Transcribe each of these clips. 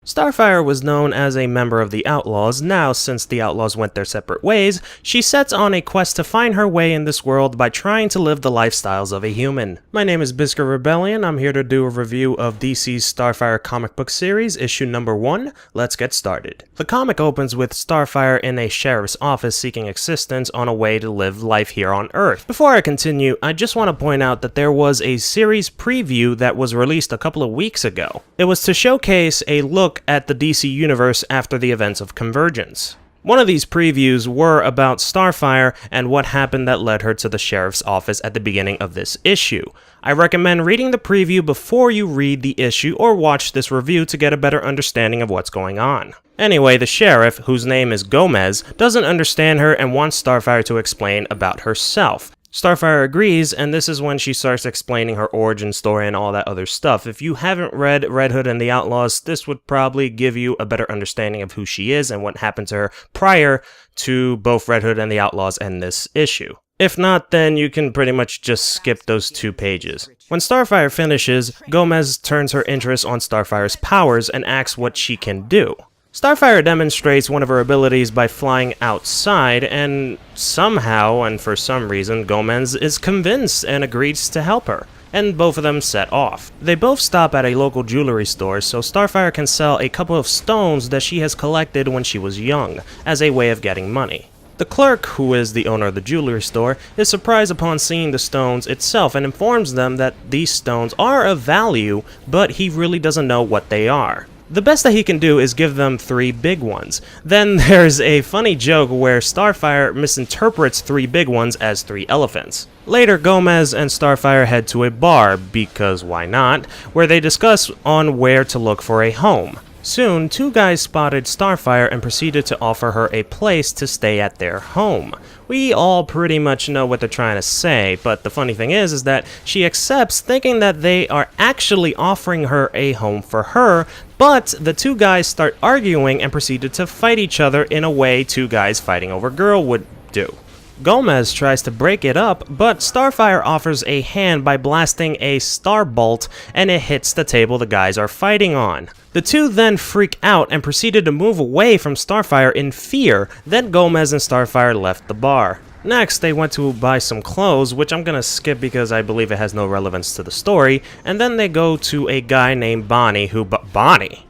Starfire was known as a member of the Outlaws. Now, since the Outlaws went their separate ways, she sets on a quest to find her way in this world by trying to live the lifestyles of a human. My name is Bizkit Rebellion. I'm here to do a review of DC's Starfire comic book series, issue number 1. Let's get started. The comic opens with Starfire in a sheriff's office seeking assistance on a way to live life here on Earth. Before I continue, I just want to point out that there was a series preview that was released a couple of weeks ago. It was to showcase a look at the DC universe after the events of Convergence. One of these previews were about Starfire and what happened that led her to the sheriff's office at the beginning of this issue. I recommend reading the preview before you read the issue or watch this review to get a better understanding of what's going on. Anyway, the sheriff, whose name is Gomez, doesn't understand her and wants Starfire to explain about herself. Starfire agrees, and this is when she starts explaining her origin story and all that other stuff. If you haven't read Red Hood and the Outlaws, this would probably give you a better understanding of who she is and what happened to her prior to both Red Hood and the Outlaws and this issue. If not, then you can pretty much just skip those 2 pages. When Starfire finishes, Gomez turns her interest on Starfire's powers and asks what she can do. Starfire demonstrates one of her abilities by flying outside, and somehow, and for some reason, Gomez is convinced and agrees to help her, and both of them set off. They both stop at a local jewelry store so Starfire can sell a couple of stones that she has collected when she was young, as a way of getting money. The clerk, who is the owner of the jewelry store, is surprised upon seeing the stones itself and informs them that these stones are of value, but he really doesn't know what they are. The best that he can do is give them 3 big ones. Then there's a funny joke where Starfire misinterprets 3 big ones as 3 elephants. Later, Gomez and Starfire head to a bar, because why not, where they discuss on where to look for a home. Soon, 2 guys spotted Starfire and proceeded to offer her a place to stay at their home. We all pretty much know what they're trying to say, but the funny thing is that she accepts, thinking that they are actually offering her a home for her, but the 2 guys start arguing and proceeded to fight each other in a way 2 guys fighting over a girl would do. Gomez tries to break it up, but Starfire offers a hand by blasting a star bolt, and it hits the table the guys are fighting on. The 2 then freak out and proceeded to move away from Starfire in fear. Then Gomez and Starfire left the bar. Next, they went to buy some clothes, which I'm gonna skip because I believe it has no relevance to the story, and then they go to a guy named Bonnie who... Bonnie?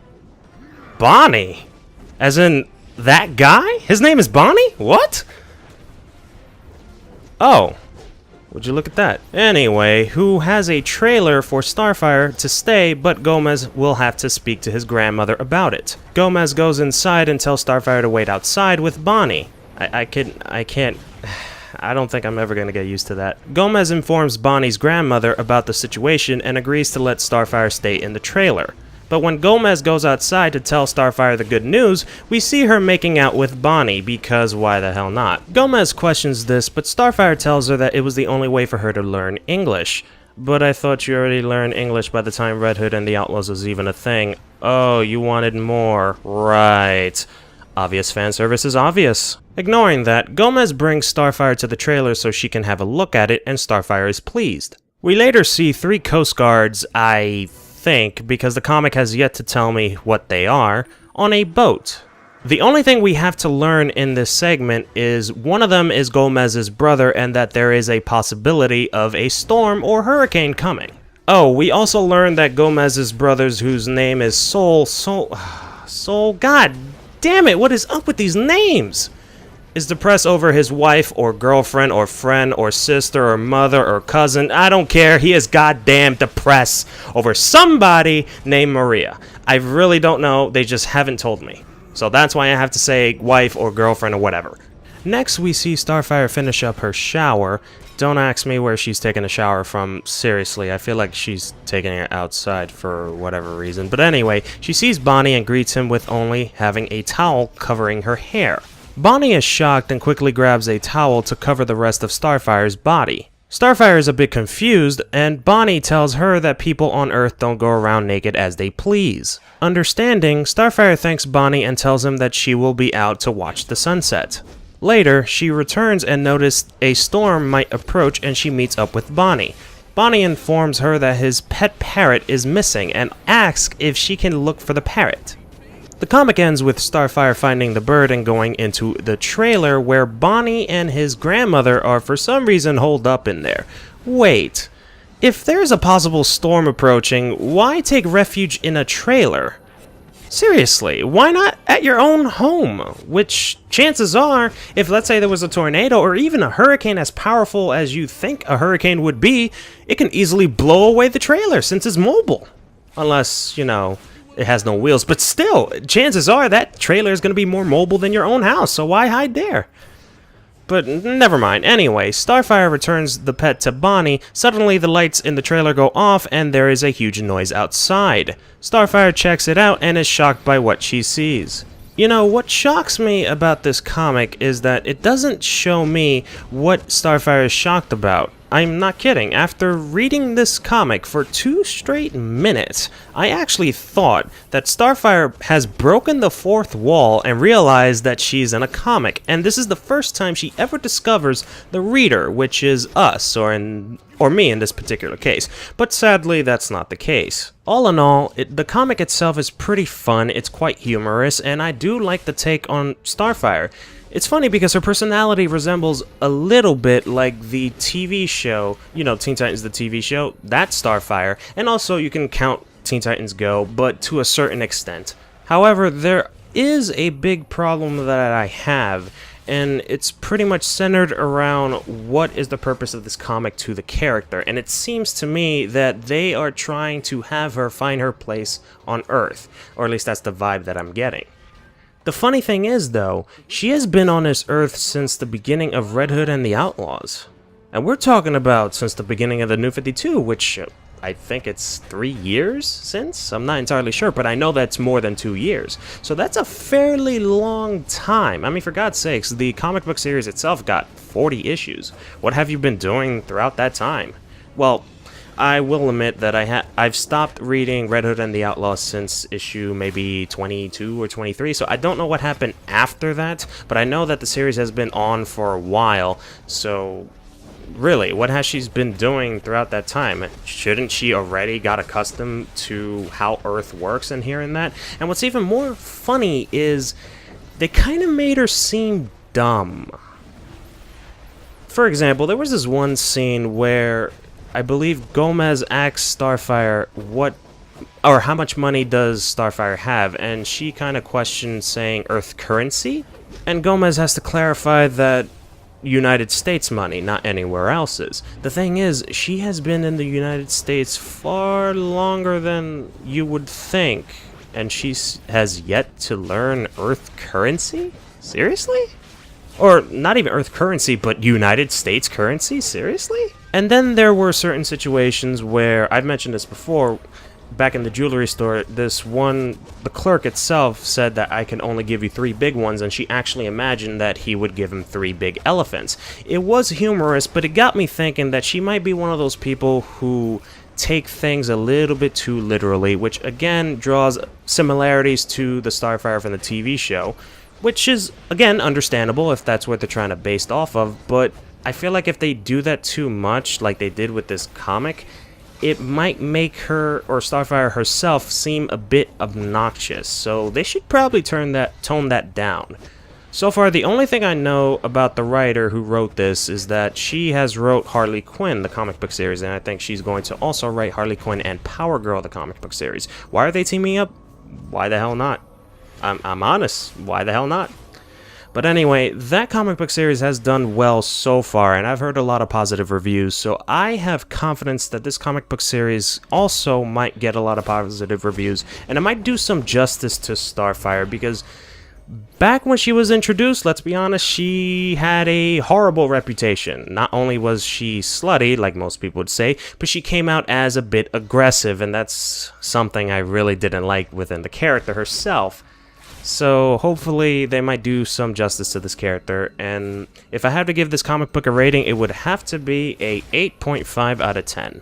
Bonnie? As in, that guy? His name is Bonnie? What? Oh, would you look at that? Anyway, who has a trailer for Starfire to stay, but Gomez will have to speak to his grandmother about it. Gomez goes inside and tells Starfire to wait outside with Bonnie. I don't think I'm ever gonna get used to that. Gomez informs Bonnie's grandmother about the situation and agrees to let Starfire stay in the trailer. But when Gomez goes outside to tell Starfire the good news, we see her making out with Bonnie, because why the hell not? Gomez questions this, but Starfire tells her that it was the only way for her to learn English. But I thought you already learned English by the time Red Hood and the Outlaws was even a thing. Oh, you wanted more. Right. Obvious fan service is obvious. Ignoring that, Gomez brings Starfire to the trailer so she can have a look at it, and Starfire is pleased. We later see 3 Coast Guards, I think, because the comic has yet to tell me what they are, on a boat. The only thing we have to learn in this segment is one of them is Gomez's brother and that there is a possibility of a storm or hurricane coming. Oh, we also learned that Gomez's brother's whose name is Soul, god damn it, what is up with these names? Is depressed over his wife or girlfriend or friend or sister or mother or cousin. I don't care. He is goddamn depressed over somebody named Maria. I really don't know. They just haven't told me. So that's why I have to say wife or girlfriend or whatever. Next, we see Starfire finish up her shower. Don't ask me where she's taking a shower from. Seriously, I feel like she's taking it outside for whatever reason. But anyway, she sees Bonnie and greets him with only having a towel covering her hair. Bonnie is shocked and quickly grabs a towel to cover the rest of Starfire's body. Starfire is a bit confused, and Bonnie tells her that people on Earth don't go around naked as they please. Understanding, Starfire thanks Bonnie and tells him that she will be out to watch the sunset. Later, she returns and notices a storm might approach, and she meets up with Bonnie. Bonnie informs her that his pet parrot is missing and asks if she can look for the parrot. The comic ends with Starfire finding the bird and going into the trailer where Bonnie and his grandmother are for some reason holed up in there. Wait, if there's a possible storm approaching, why take refuge in a trailer? Seriously, why not at your own home? Which, chances are, if let's say there was a tornado or even a hurricane as powerful as you think a hurricane would be, it can easily blow away the trailer since it's mobile. Unless, you know, it has no wheels. But still, chances are that trailer is going to be more mobile than your own house, so why hide there? But never mind. Anyway, Starfire returns the pet to Bonnie. Suddenly, the lights in the trailer go off, and there is a huge noise outside. Starfire checks it out and is shocked by what she sees. You know, what shocks me about this comic is that it doesn't show me what Starfire is shocked about. I'm not kidding. After reading this comic for 2 straight minutes, I actually thought that Starfire has broken the 4th wall and realized that she's in a comic, and this is the first time she ever discovers the reader, which is us, or me in this particular case. But sadly, that's not the case. All in all, the comic itself is pretty fun, it's quite humorous, and I do like the take on Starfire. It's funny because her personality resembles a little bit like the TV show, you know, Teen Titans the TV show, that's Starfire, and also you can count Teen Titans Go, but to a certain extent. However, there is a big problem that I have, and it's pretty much centered around what is the purpose of this comic to the character, and it seems to me that they are trying to have her find her place on Earth, or at least that's the vibe that I'm getting. The funny thing is, though, she has been on this Earth since the beginning of Red Hood and the Outlaws. And we're talking about since the beginning of the New 52, which I think it's 3 years since? I'm not entirely sure, but I know that's more than 2 years. So that's a fairly long time. I mean, for God's sakes, the comic book series itself got 40 issues. What have you been doing throughout that time? Well, I will admit that I've stopped reading Red Hood and the Outlaws since issue maybe 22 or 23, so I don't know what happened after that, but I know that the series has been on for a while, so really, what has she been doing throughout that time? Shouldn't she already got accustomed to how Earth works and hearing that? And what's even more funny is they kind of made her seem dumb. For example, there was this one scene where I believe Gomez asks Starfire how much money does Starfire have, and she kind of questions saying Earth currency, and Gomez has to clarify that United States money, not anywhere else's. The thing is, she has been in the United States far longer than you would think, and she has yet to learn Earth currency? Seriously? Or not even Earth currency, but United States currency? Seriously? And then there were certain situations where, I've mentioned this before, back in the jewelry store, the clerk itself said that I can only give you 3 big ones, and she actually imagined that he would give him 3 big elephants. It was humorous, but it got me thinking that she might be one of those people who take things a little bit too literally, which again draws similarities to the Starfire from the TV show, which is, again, understandable if that's what they're trying to base off of, but I feel like if they do that too much, like they did with this comic, it might make her, or Starfire herself, seem a bit obnoxious, so they should probably tone that down. So far, the only thing I know about the writer who wrote this is that she has wrote Harley Quinn, the comic book series, and I think she's going to also write Harley Quinn and Power Girl, the comic book series. Why are they teaming up? Why the hell not? I'm honest, why the hell not? But anyway, that comic book series has done well so far, and I've heard a lot of positive reviews, so I have confidence that this comic book series also might get a lot of positive reviews, and it might do some justice to Starfire, because back when she was introduced, let's be honest, she had a horrible reputation. Not only was she slutty, like most people would say, but she came out as a bit aggressive, and that's something I really didn't like within the character herself. So hopefully they might do some justice to this character, and if I had to give this comic book a rating, it would have to be a 8.5 out of 10.